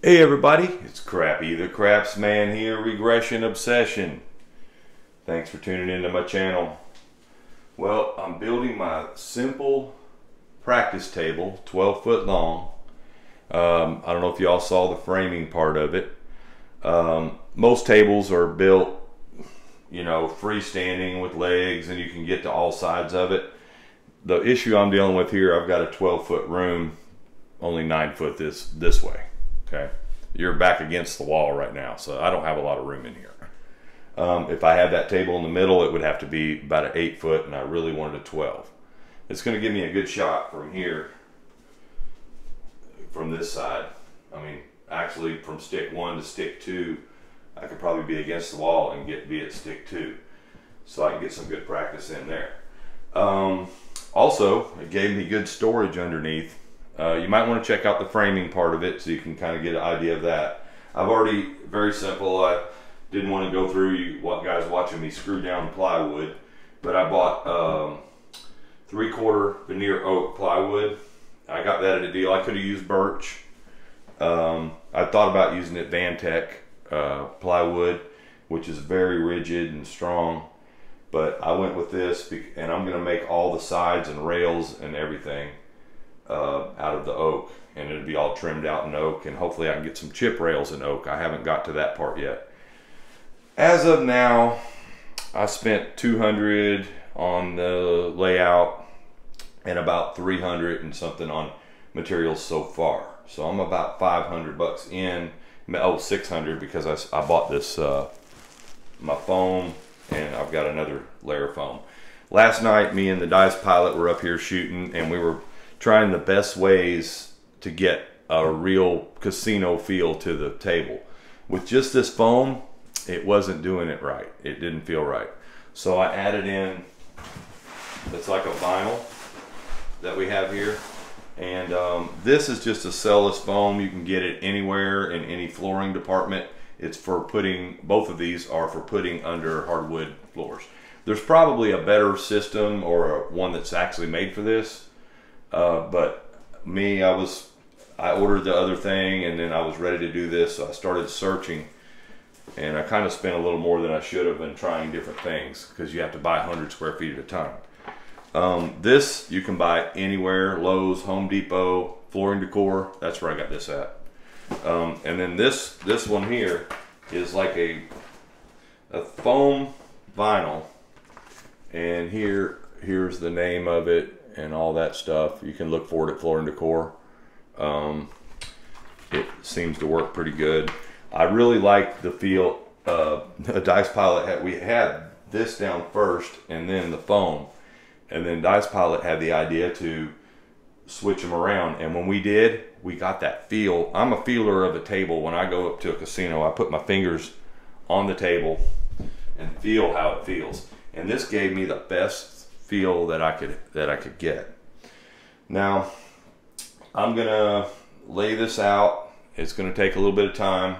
Hey everybody, it's Crappy the Craftsman here, Regression Obsession. Thanks for tuning into my channel. Well, I'm building my simple practice table, 12 foot long. I don't know if y'all saw the framing part of it. Most tables are built, you know, freestanding with legs and you can get to all sides of it. The issue I'm dealing with here, I've got a 12 foot room, only 9 foot this way. Okay, you're back against the wall right now, so I don't have a lot of room in here. If I had that table in the middle, it would have to be about an 8 foot, and I really wanted a 12. It's going to give me a good shot from here, from this side. I mean, actually from stick 1 to stick 2, I could probably be against the wall and be at stick 2, so I can get some good practice in there. Also, it gave me good storage underneath. You might want to check out the framing part of it so you can kind of get an idea of that. I've already, very simple, I didn't want to go through you guys watching me screw down plywood, but I bought 3/4 veneer oak plywood. I got that at a deal. I could have used birch. I thought about using it Vantech plywood, which is very rigid and strong, but I went with this, and I'm going to make all the sides and rails and everything out of the oak, and it'll be all trimmed out in oak, and hopefully I can get some chip rails in oak. I haven't got to that part yet. As of now, I spent $200 on the layout and about $300 and something on materials so far. So I'm about $500 in. Oh, $600 because I bought this my foam, and I've got another layer of foam. Last night, me and the dice pilot were up here shooting, and we were trying the best ways to get a real casino feel to the table. With just this foam, it wasn't doing it right. It didn't feel right. So I added in, it's like a vinyl that we have here. And this is just a cellulose foam. You can get it anywhere in any flooring department. It's for putting, both of these are for putting under hardwood floors. There's probably a better system or one that's actually made for this. But me, I ordered the other thing, and then I was ready to do this, so I started searching, and I kind of spent a little more than I should have been trying different things, because you have to buy 100 square feet at a time. This you can buy anywhere, Lowe's, Home Depot, Flooring Decor. That's where I got this at. And then this one here is like a foam vinyl, and here's the name of it and all that stuff. You can look for it at Flooring Decor. It seems to work pretty good. I really like the feel. A Dice Pilot we had this down first, and then the foam, and then Dice Pilot had the idea to switch them around, and when we did, we got that feel. I'm a feeler of a table. When I go up to a casino, I put my fingers on the table and feel how it feels, and this gave me the best feel that I could get. Now I'm gonna lay this out. It's gonna take a little bit of time,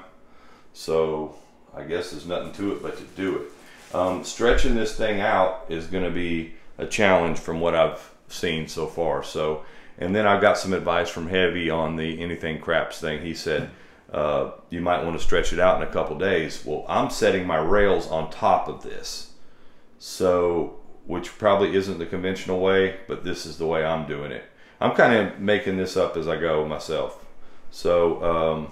so I guess there's nothing to it but to do it. Stretching this thing out is gonna be a challenge from what I've seen so far. So, and then I've got some advice from Heavy on the Anything Craps thing. He said you might want to stretch it out in a couple days. Well, I'm setting my rails on top of this, so, which probably isn't the conventional way, but this is the way I'm doing it. I'm kind of making this up as I go myself. So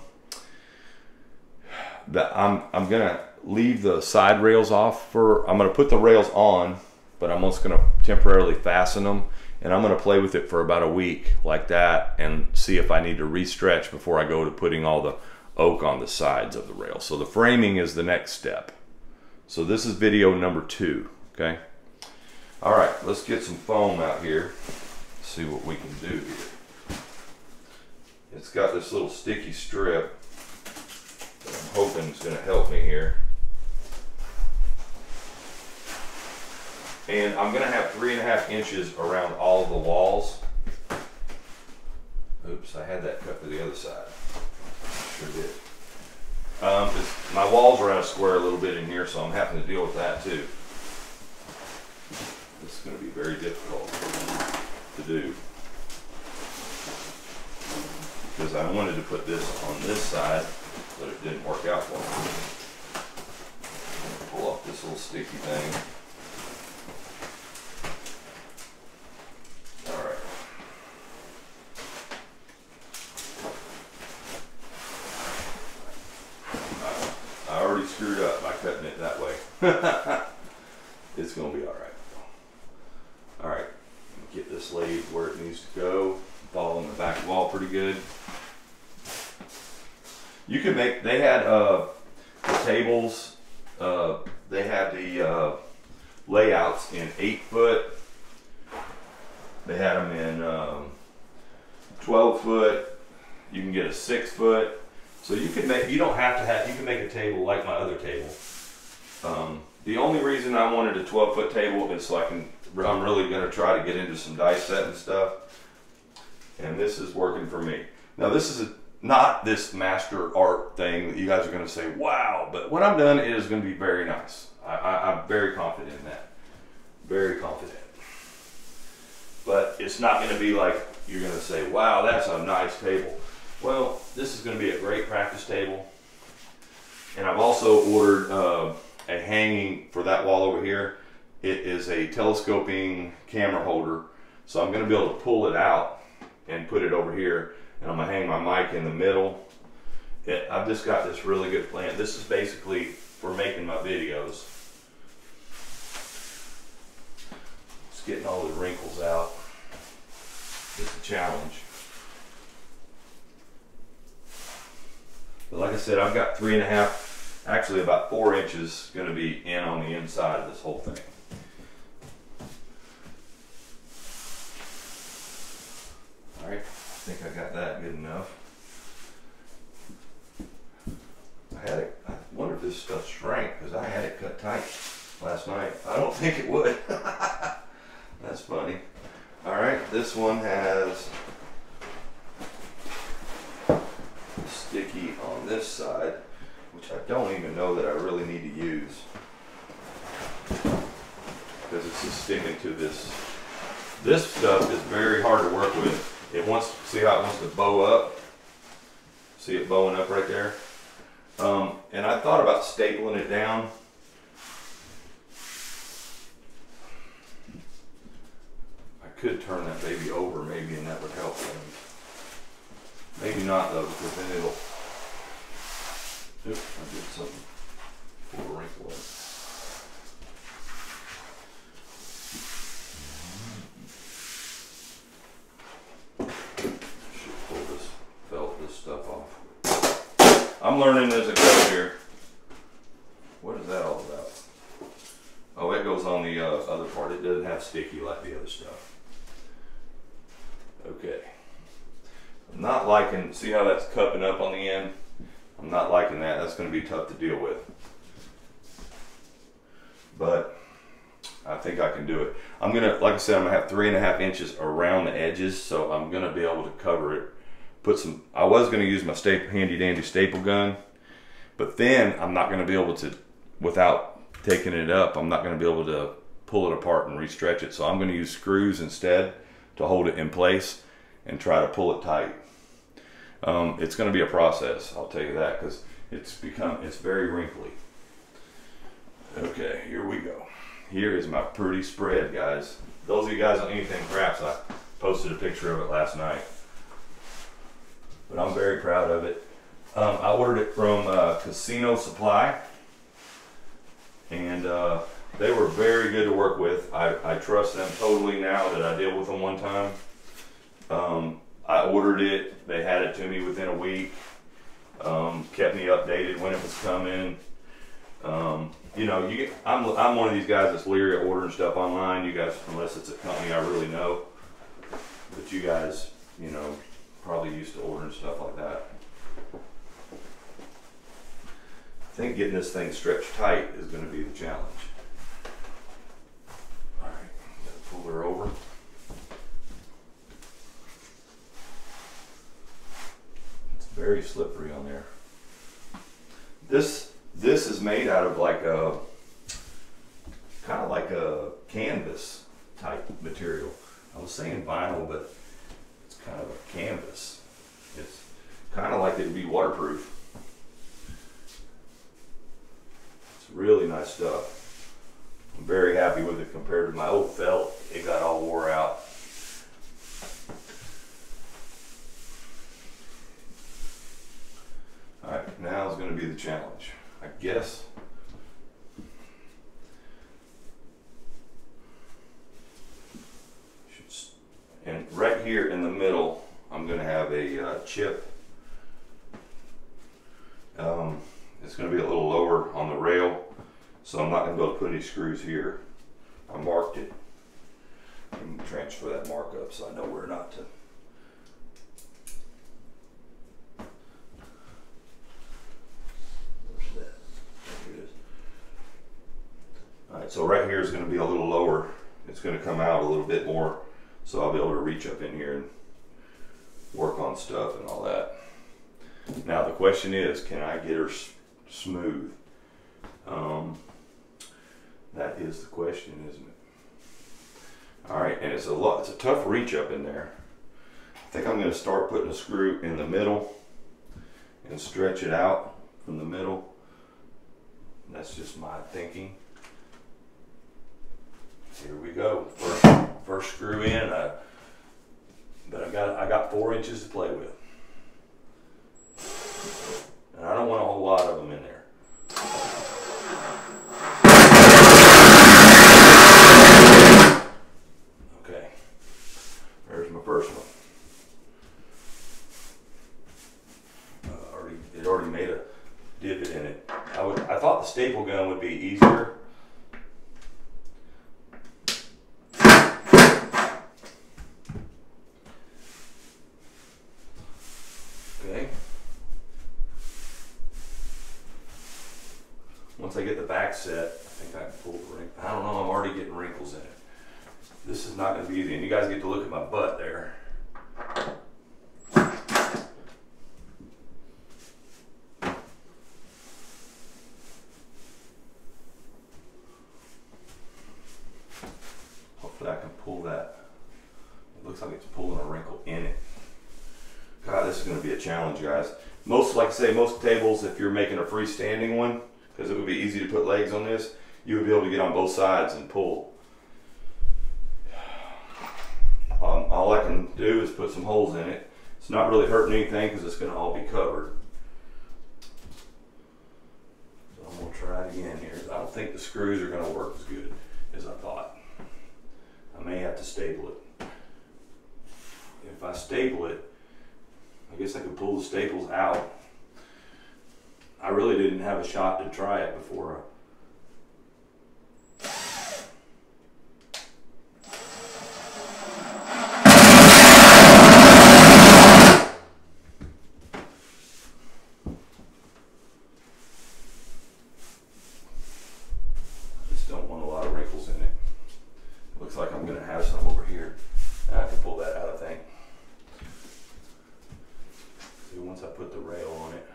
I'm gonna leave the side rails off I'm gonna put the rails on, but I'm just gonna temporarily fasten them, and I'm gonna play with it for about a week like that and see if I need to re-stretch before I go to putting all the oak on the sides of the rail. So the framing is the next step. So this is video number 2, okay? All right, let's get some foam out here, see what we can do here. It's got this little sticky strip that I'm hoping is going to help me here. And I'm going to have 3.5 inches around all of the walls. Oops, I had that cut to the other side. Sure did. My walls are out of square a little bit in here, so I'm having to deal with that too. This is going to be very difficult to do. because I wanted to put this on this side, but it didn't work out for me. Pull off this little sticky thing. All right. I already screwed up by cutting it that way. It's gonna be all right. All right, get this laid where it needs to go. Following the back wall pretty good. You can make, they had the tables, they had the layouts in 8-foot. They had them in 12-foot. You can get a 6-foot. So you can make, you don't have to have, you can make a table like my other table. The only reason I wanted a 12-foot table is so I'm really gonna try to get into some dice set and stuff. And this is working for me. Now this is not this master art thing that you guys are gonna say, wow, but when I'm done, it is gonna be very nice. I'm very confident in that. Very confident. But it's not gonna be like, you're gonna say, wow, that's a nice table. Well, this is gonna be a great practice table. And I've also ordered a hanging for that wall over here. It is a telescoping camera holder. So I'm gonna be able to pull it out and put it over here. And I'm gonna hang my mic in the middle. I've just got this really good plan. This is basically for making my videos. Just getting all the wrinkles out. It's a challenge. But like I said, I've got 3.5, actually about 4 inches gonna be in on the inside of this whole thing. All right, I think I got that good enough. I wonder if this stuff shrank because I had it cut tight last night. I don't think it would. That's funny. All right, this one has sticky on this side, which I don't even know that I really need to use because it's just sticking to this. This stuff is very hard to work with. It wants, see how it wants to bow up? See it bowing up right there? And I thought about stapling it down. I could turn that baby over maybe and that would help things. Maybe not though, because then it'll, oops, I did something, pull a wrinkle in. I'm learning as I go here. What is that all about? Oh, it goes on the other part. It doesn't have sticky like the other stuff. Okay. I'm not liking, see how that's cupping up on the end? I'm not liking that. That's going to be tough to deal with. But I think I can do it. I'm going to, like I said, I'm going to have 3.5 inches around the edges, so I'm going to be able to cover it. Put some, I was going to use my handy dandy staple gun, but then I'm not going to be able to, without taking it up, I'm not going to be able to pull it apart and restretch it. So I'm going to use screws instead to hold it in place and try to pull it tight. It's going to be a process, I'll tell you that, because it's very wrinkly. Okay, here we go. Here is my pretty spread, guys. Those of you guys on Anything Crafts, I posted a picture of it last night. But I'm very proud of it. I ordered it from Casino Supply, and they were very good to work with. I trust them totally now that I deal with them one time. I ordered it, they had it to me within a week, kept me updated when it was coming. You know, I'm one of these guys that's leery of ordering stuff online. You guys, unless it's a company I really know, but you guys, you know, probably used to ordering stuff like that. I think getting this thing stretched tight is going to be the challenge. All right, pull her over. It's very slippery on there. This is made out of like a kind of like a canvas type material. I was saying vinyl, but it's kind of a canvas. kind of like it to be waterproof. It's really nice stuff. I'm very happy with it compared to my old felt. It got all wore out. Alright, now is going to be the challenge, I guess. And right here in the middle, I'm going to have a chip. It's going to be a little lower on the rail, so I'm not going to be able to put any screws here. I marked it. I can transfer that mark up so I know where not to. Where's that? Here it is. Alright, so right here is going to be a little lower. It's going to come out a little bit more, so I'll be able to reach up in here and work on stuff and all that. Now the question is, can I get her smooth? That is the question, isn't it? Alright, and it's a tough reach up in there. I think I'm going to start putting a screw in the middle and stretch it out from the middle. That's just my thinking. Here we go. First screw in, but I got 4 inches to play with. And I don't want a whole lot of them in there. Okay, there's my first one. It already made a divot in it. I thought the staple gun would be easier. Okay. Once I get the back set, I think I can pull the ring. I don't know, I'm already getting wrinkles in it. This is not going to be easy, and you guys get to look at my butt there. Hopefully I can pull that. It looks like it's pulling a wrinkle in it. God, this is going to be a challenge, guys. Like I say, most tables, if you're making a freestanding one, because it would be easy to put legs on this, you would be able to get on both sides and pull. All I can do is put some holes in it. It's not really hurting anything because it's going to all be covered. So I'm going to try it again here. I don't think the screws are going to work as good as I thought. I may have to staple it. If I staple it, I guess I could pull the staples out. I really didn't have a shot to try it before. I just don't want a lot of wrinkles in it. It looks like I'm going to have some over here. I can pull that out, I think. See, once I put the rail on it.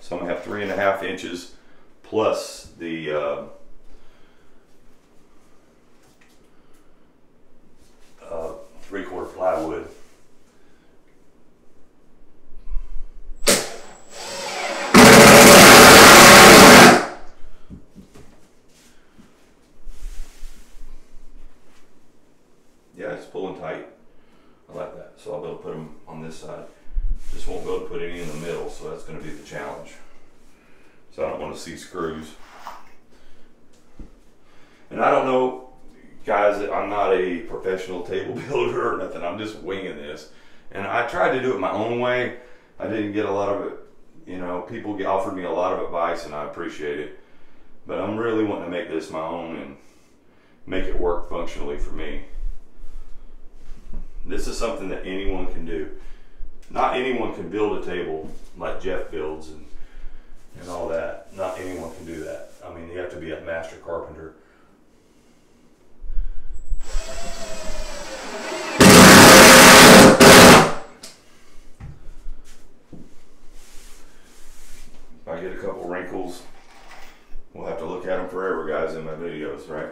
So I'm going to have 3.5 inches plus the 3/4 plywood. Yeah, it's pulling tight. I like that. So I'll be able to put them on this side. Just won't be able to put any in the middle, so that's going to be the challenge. So I don't want to see screws. And I don't know, guys, I'm not a professional table builder or nothing. I'm just winging this. And I tried to do it my own way. I didn't get a lot of it. You know, people offered me a lot of advice, and I appreciate it. But I'm really wanting to make this my own and make it work functionally for me. This is something that anyone can do. Not anyone can build a table like Jeff builds and all that. Not anyone can do that. I mean, you have to be a master carpenter. If I get a couple wrinkles, we'll have to look at them forever, guys, in my videos, right?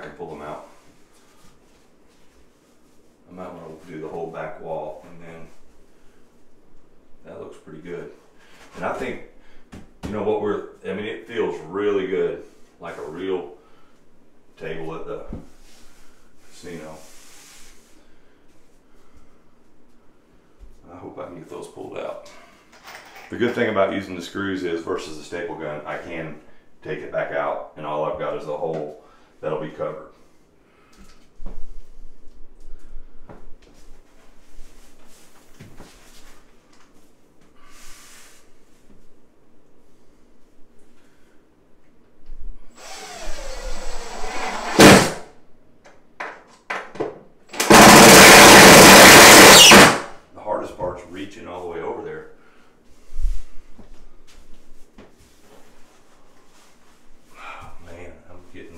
can pull them out. I might want to do the whole back wall, and then that looks pretty good. And I think, you know what, I mean, it feels really good, like a real table at the casino. I hope I can get those pulled out. The good thing about using the screws is, versus the staple gun, I can take it back out, and all I've got is a hole that'll be covered. The hardest part's reaching all the way over there.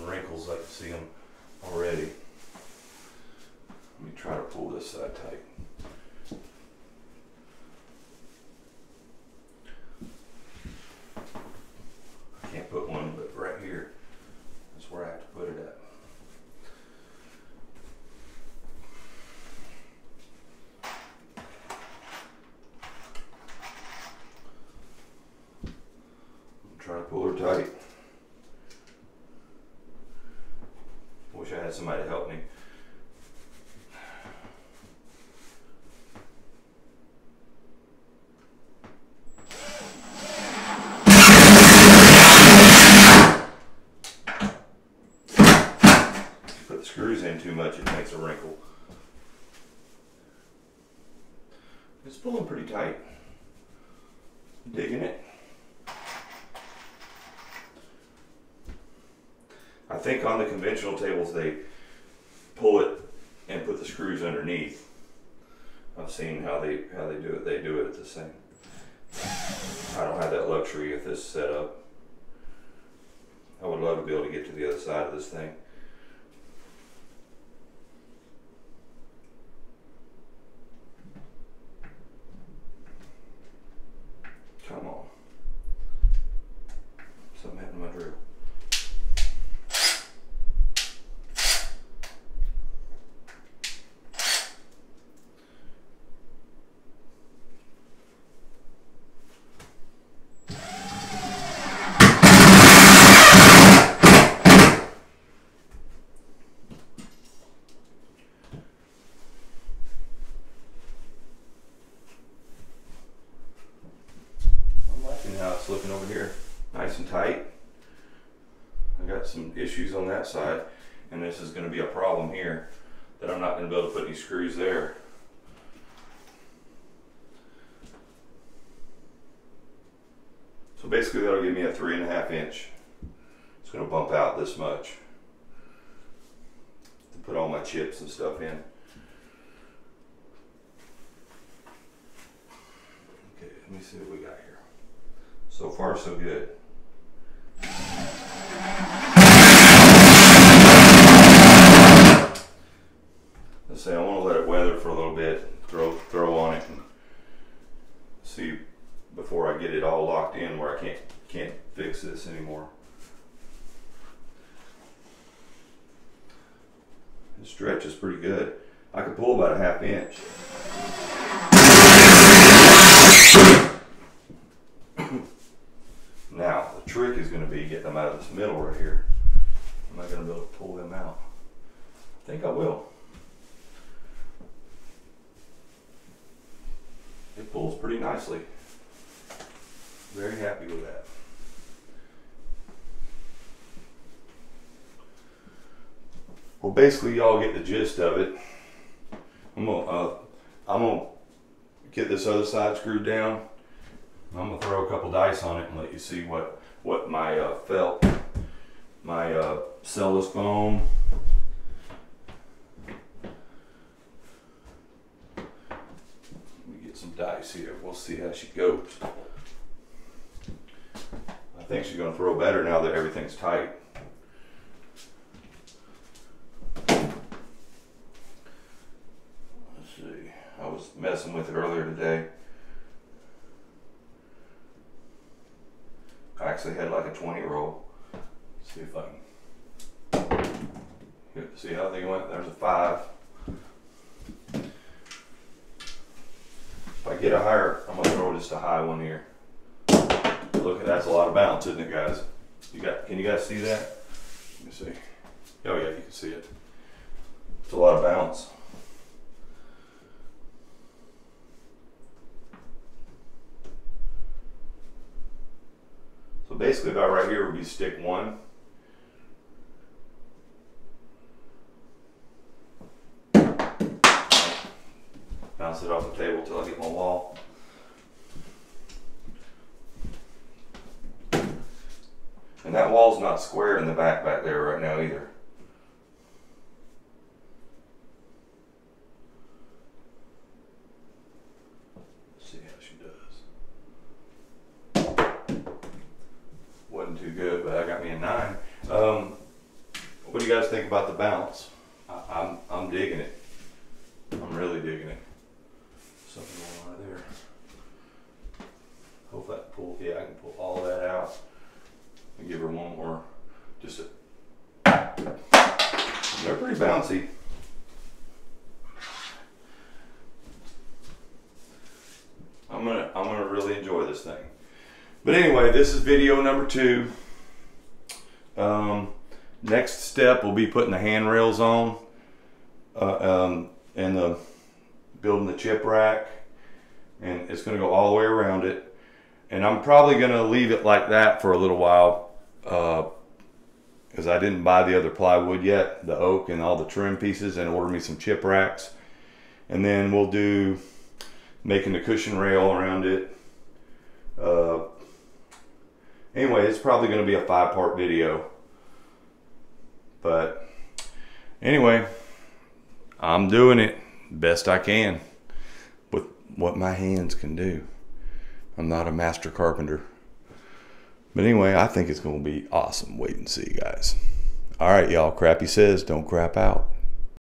Wrinkles, I can see them already. Let me try to pull this side tight. I can't put one, but right here, that's where I have to put it at. Try to pull her tight. Wish I had somebody to help me. Put the screws in too much, it makes a wrinkle. It's pulling pretty tight. Digging it. I think on the conventional tables they pull it and put the screws underneath. I've seen how they do it. They do it the same. I don't have that luxury with this setup. I would love to be able to get to the other side of this thing. Come on. Something happened to my drill. How it's looking over here, nice and tight. I got some issues on that side, and this is going to be a problem here that I'm not going to be able to put any screws there. So basically that'll give me a 3.5 inch. It's going to bump out this much to put all my chips and stuff in. Okay, let me see what we got here. So far, so good. Let's say I want to let it weather for a little bit, throw on it, and see before I get it all locked in where I can't fix this anymore. The stretch is pretty good. I could pull about a 1/2 inch. Now, the trick is going to be getting them out of this middle right here. Am I going to be able to pull them out? I think I will. It pulls pretty nicely. Very happy with that. Well, basically y'all get the gist of it. I'm gonna get this other side screwed down. I'm gonna throw a couple dice on it and let you see what my felt, my cellulose foam, let me get some dice here. We'll see how she goes. I think she's gonna throw better now that everything's tight. Let's see. I was messing with it earlier today. I actually had like a 20 roll. Let's see if I can See how they went? There's a 5. If I get a higher, I'm gonna throw just a high one here. Look, that's a lot of bounce, isn't it, guys? Can you guys see that? Let me see. Oh yeah, you can see it. It's a lot of bounce. So basically about right here would be stick 1. Bounce it off the table till I get my wall. And that wall's not square in the back there right now either. Let's see how she does. Wasn't too good, but I got me a 9. What do you guys think about the bounce? I'm digging it. I'm really digging it. Something wrong right there. Hope that pull. Yeah, I can pull all that out. And give her one more. Just a. They're pretty bouncy. I'm gonna really enjoy this thing. But anyway, this is video number 2. Next step will be putting the handrails on, and building the chip rack, and it's gonna go all the way around it. And I'm probably gonna leave it like that for a little while, because I didn't buy the other plywood yet, the oak and all the trim pieces, and order me some chip racks. And then we'll do making the cushion rail around it. Anyway, it's probably going to be a 5-part video. But anyway, I'm doing it best I can with what my hands can do. I'm not a master carpenter. But anyway, I think it's going to be awesome. Wait and see, guys. All right, y'all. Crappy says, don't crap out.